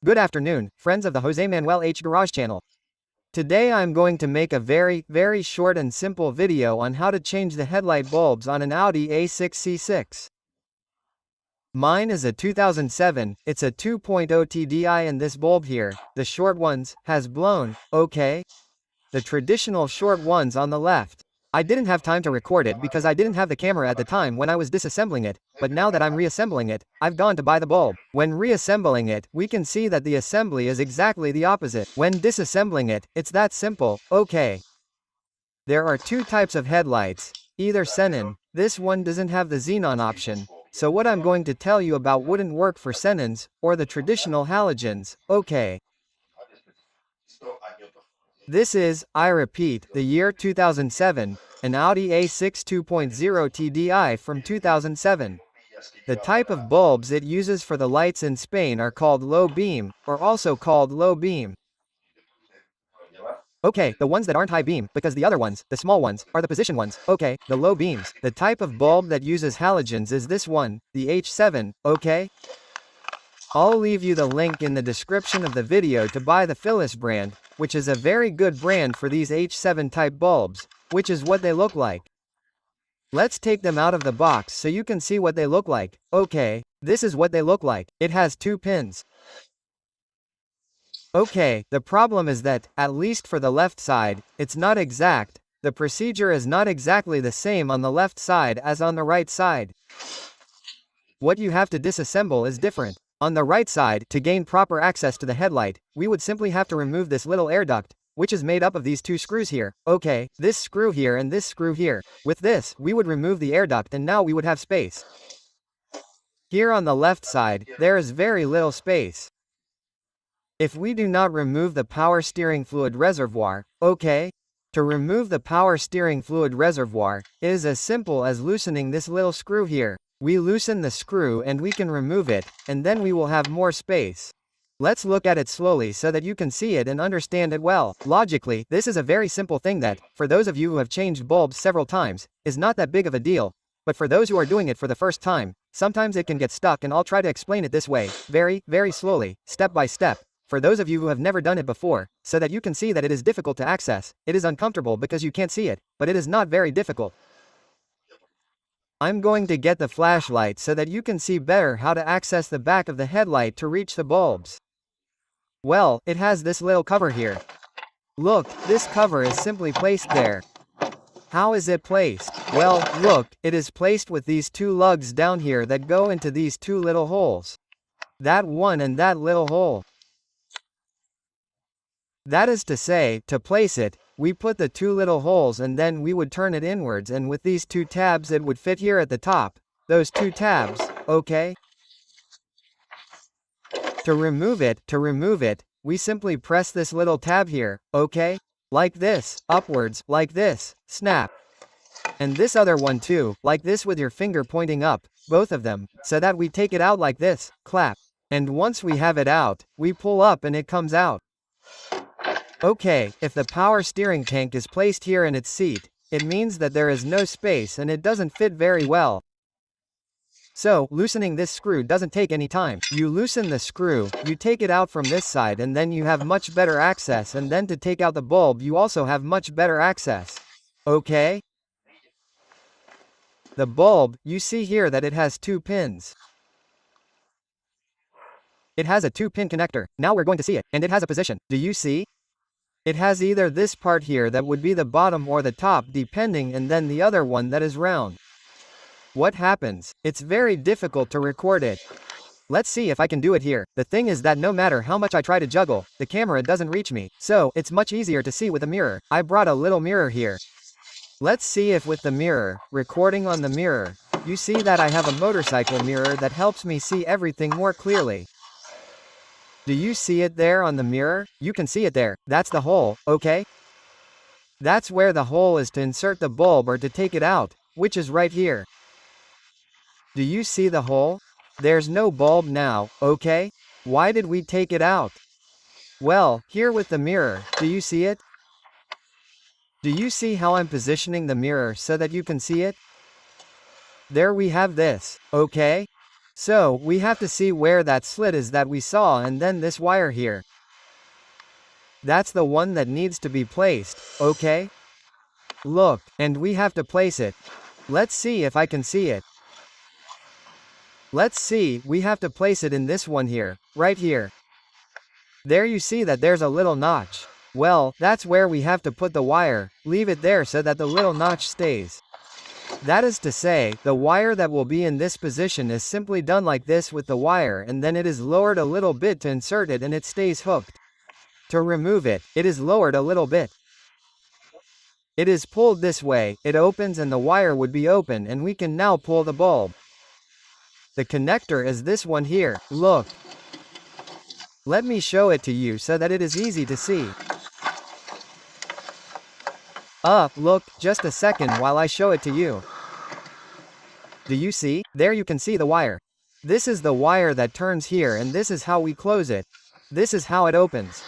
Good afternoon, friends of the Jose Manuel H Garage channel. Today I'm going to make a very short and simple video on how to change the headlight bulbs on an Audi A6 C6. Mine is a 2007, it's a 2.0 TDI, and this bulb here, the short ones, has blown, okay? The traditional short ones on the left. I didn't have time to record it because I didn't have the camera at the time when I was disassembling it, but now that I'm reassembling it, I've gone to buy the bulb. When reassembling it, we can see that the assembly is exactly the opposite. When disassembling it, it's that simple, okay. There are two types of headlights, either xenon, this one doesn't have the xenon option, so what I'm going to tell you about wouldn't work for xenons, or the traditional halogens, okay. This is, I repeat, the year 2007, an Audi A6 2.0 TDI from 2007. The type of bulbs it uses for the lights in Spain are called low beam, or also called low beam. Okay, the ones that aren't high beam, because the other ones, the small ones, are the position ones, okay, the low beams. The type of bulb that uses halogens is this one, the H7, okay? I'll leave you the link in the description of the video to buy the Philips brand, which is a very good brand for these H7 type bulbs, which is what they look like. Let's take them out of the box so you can see what they look like. Okay, this is what they look like. It has two pins. Okay, the problem is that, at least for the left side, it's not exact. The procedure is not exactly the same on the left side as on the right side. What you have to disassemble is different. On the right side, to gain proper access to the headlight, we would simply have to remove this little air duct, which is made up of these two screws here. Okay, this screw here and this screw here. With this, we would remove the air duct and now we would have space. Here on the left side, there is very little space. If we do not remove the power steering fluid reservoir, okay? To remove the power steering fluid reservoir, it is as simple as loosening this little screw here. We loosen the screw and we can remove it, and then we will have more space. Let's look at it slowly so that you can see it and understand it well. Logically, this is a very simple thing that, for those of you who have changed bulbs several times, is not that big of a deal. But for those who are doing it for the first time, sometimes it can get stuck, and I'll try to explain it this way, very slowly, step by step. For those of you who have never done it before, so that you can see that it is difficult to access, it is uncomfortable because you can't see it, but it is not very difficult. I'm going to get the flashlight so that you can see better how to access the back of the headlight to reach the bulbs. Well, it has this little cover here. Look, this cover is simply placed there. How is it placed? Well, look, it is placed with these two lugs down here that go into these two little holes. That one and that little hole. That is to say, to place it, we put the two little holes and then we would turn it inwards, and with these two tabs it would fit here at the top. Those two tabs, okay? To remove it, we simply press this little tab here, okay? Like this, upwards, like this, snap. And this other one too, like this with your finger pointing up, both of them, so that we take it out like this, clap. And once we have it out, we pull up and it comes out. Okay, if the power steering tank is placed here in its seat, it means that there is no space and it doesn't fit very well. So, loosening this screw doesn't take any time. You loosen the screw, you take it out from this side, and then you have much better access, and then to take out the bulb you also have much better access. Okay? The bulb, you see here that it has two pins. It has a 2-pin connector. Now we're going to see it, and it has a position. Do you see? It has either this part here that would be the bottom or the top depending, and then the other one that is round. What happens? It's very difficult to record it. Let's see if I can do it here. The thing is that no matter how much I try to juggle, the camera doesn't reach me, so it's much easier to see with a mirror. I brought a little mirror here. Let's see if with the mirror, recording on the mirror, you see that I have a motorcycle mirror that helps me see everything more clearly. Do you see it there on the mirror? You can see it there. That's the hole, okay? That's where the hole is to insert the bulb or to take it out, which is right here. Do you see the hole? There's no bulb now, okay? Why did we take it out? Well, here with the mirror, do you see it? Do you see how I'm positioning the mirror so that you can see it? There we have this, okay? So, we have to see where that slit is that we saw, and then this wire here. That's the one that needs to be placed, okay? Look, and we have to place it. Let's see if I can see it. Let's see, we have to place it in this one here, right here. There you see that there's a little notch. Well, that's where we have to put the wire, leave it there so that the little notch stays. That is to say, the wire that will be in this position is simply done like this with the wire, and then it is lowered a little bit to insert it and it stays hooked. To remove it, it is lowered a little bit. It is pulled this way, it opens and the wire would be open, and we can now pull the bulb. The connector is this one here, look. Let me show it to you so that it is easy to see. Look, just a second while I show it to you. Do you see? There you can see the wire. This is the wire that turns here, and this is how we close it. This is how it opens.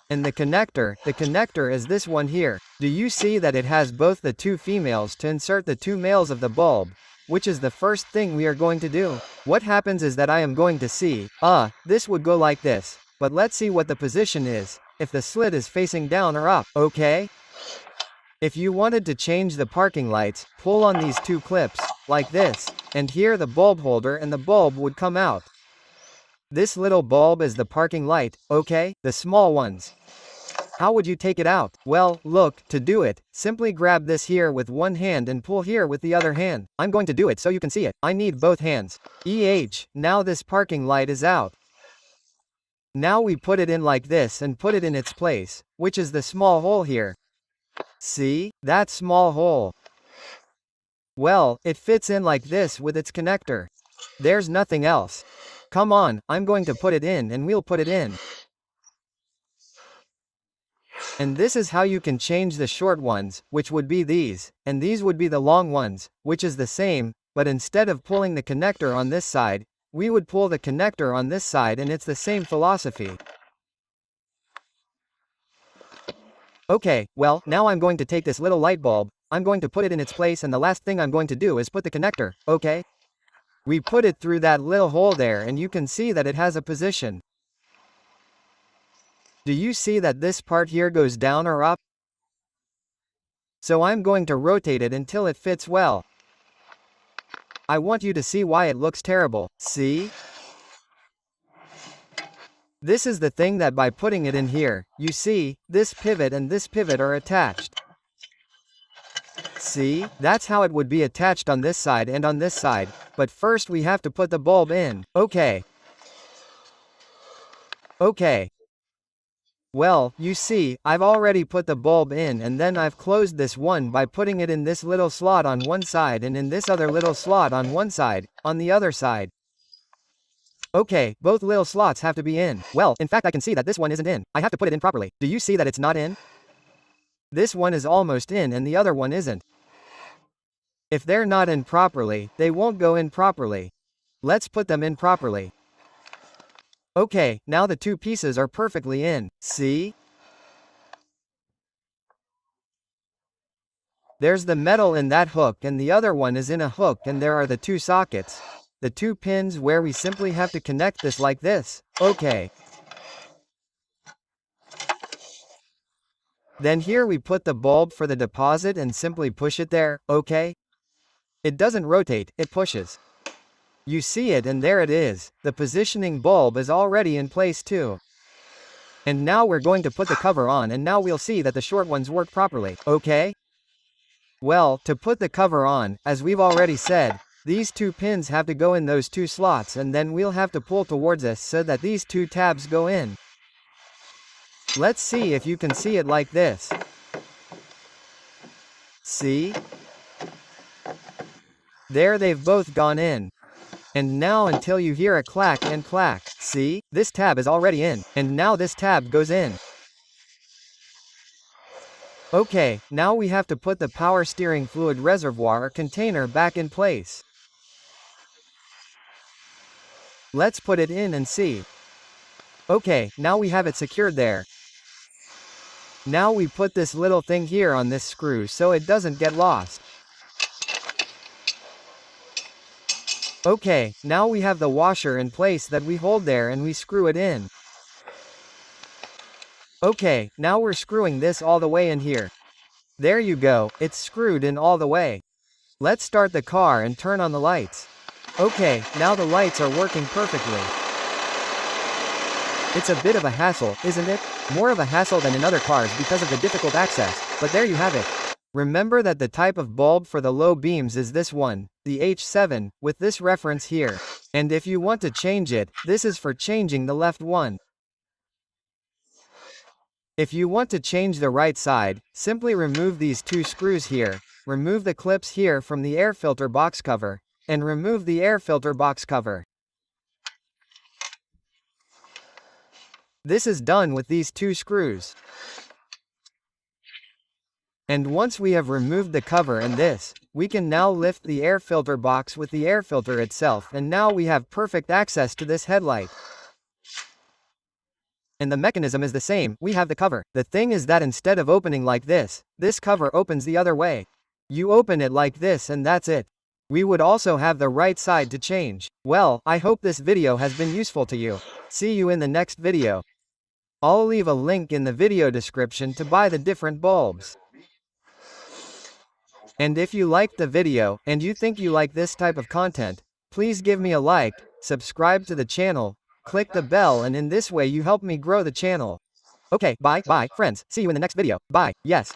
And the connector is this one here. Do you see that it has both the two females to insert the two males of the bulb? Which is the first thing we are going to do. What happens is that I am going to see, this would go like this. But let's see what the position is, if the slit is facing down or up, okay? If you wanted to change the parking lights, pull on these two clips, like this, and here the bulb holder and the bulb would come out. This little bulb is the parking light, okay? The small ones. How would you take it out? Well, look, to do it, simply grab this here with one hand and pull here with the other hand. I'm going to do it so you can see it. I need both hands. Now this parking light is out. Now we put it in like this and put it in its place, which is the small hole here. See? That small hole. Well, it fits in like this with its connector. There's nothing else. Come on, I'm going to put it in and we'll put it in. And this is how you can change the short ones, which would be these, and these would be the long ones, which is the same, but instead of pulling the connector on this side, we would pull the connector on this side, and it's the same philosophy. Okay, well, now I'm going to take this little light bulb, I'm going to put it in its place, and the last thing I'm going to do is put the connector, okay? We put it through that little hole there, and you can see that it has a position. Do you see that this part here goes down or up? So I'm going to rotate it until it fits well. I want you to see why it looks terrible, see? This is the thing that by putting it in here, you see, this pivot and this pivot are attached. See, that's how it would be attached on this side and on this side, but first we have to put the bulb in, okay. Okay. Well, you see, I've already put the bulb in, and then I've closed this one by putting it in this little slot on one side and in this other little slot on one side, on the other side. Okay, both little slots have to be in. Well, in fact I can see that this one isn't in. I have to put it in properly. Do you see that it's not in? This one is almost in and the other one isn't. If they're not in properly, they won't go in properly. Let's put them in properly. Okay, now the two pieces are perfectly in. See? There's the metal in that hook and the other one is in a hook, and there are the two sockets. The two pins where we simply have to connect this like this. Okay. Then here we put the bulb for the deposit and simply push it there, okay? It doesn't rotate, it pushes. You see it, and there it is. The positioning bulb is already in place too. And now we're going to put the cover on, and now we'll see that the short ones work properly, okay? Well, to put the cover on, as we've already said, these two pins have to go in those two slots, and then we'll have to pull towards us so that these two tabs go in. Let's see if you can see it like this. See? There, they've both gone in. And now until you hear a clack and clack, see? This tab is already in, and now this tab goes in. Okay, now we have to put the power steering fluid reservoir container back in place. Let's put it in and see. Okay, now we have it secured there. Now we put this little thing here on this screw so it doesn't get lost. Okay, now we have the washer in place that we hold there and we screw it in. Okay, now we're screwing this all the way in here. There you go, it's screwed in all the way. Let's start the car and turn on the lights. Okay, now the lights are working perfectly. It's a bit of a hassle, isn't it? More of a hassle than in other cars because of the difficult access, but there you have it. Remember that the type of bulb for the low beams is this one, the H7, with this reference here. And if you want to change it, this is for changing the left one. If you want to change the right side, simply remove these two screws here, remove the clips here from the air filter box cover, and remove the air filter box cover. This is done with these two screws. And once we have removed the cover and this, we can now lift the air filter box with the air filter itself, and now we have perfect access to this headlight. And the mechanism is the same, we have the cover. The thing is that instead of opening like this cover opens the other way. You open it like this and that's it. We would also have the right side to change. Well, I hope this video has been useful to you. See you in the next video. I'll leave a link in the video description to buy the different bulbs. And if you liked the video, and you think you like this type of content, please give me a like, subscribe to the channel, click the bell, and in this way you help me grow the channel. Okay, bye, friends, see you in the next video, bye, yes.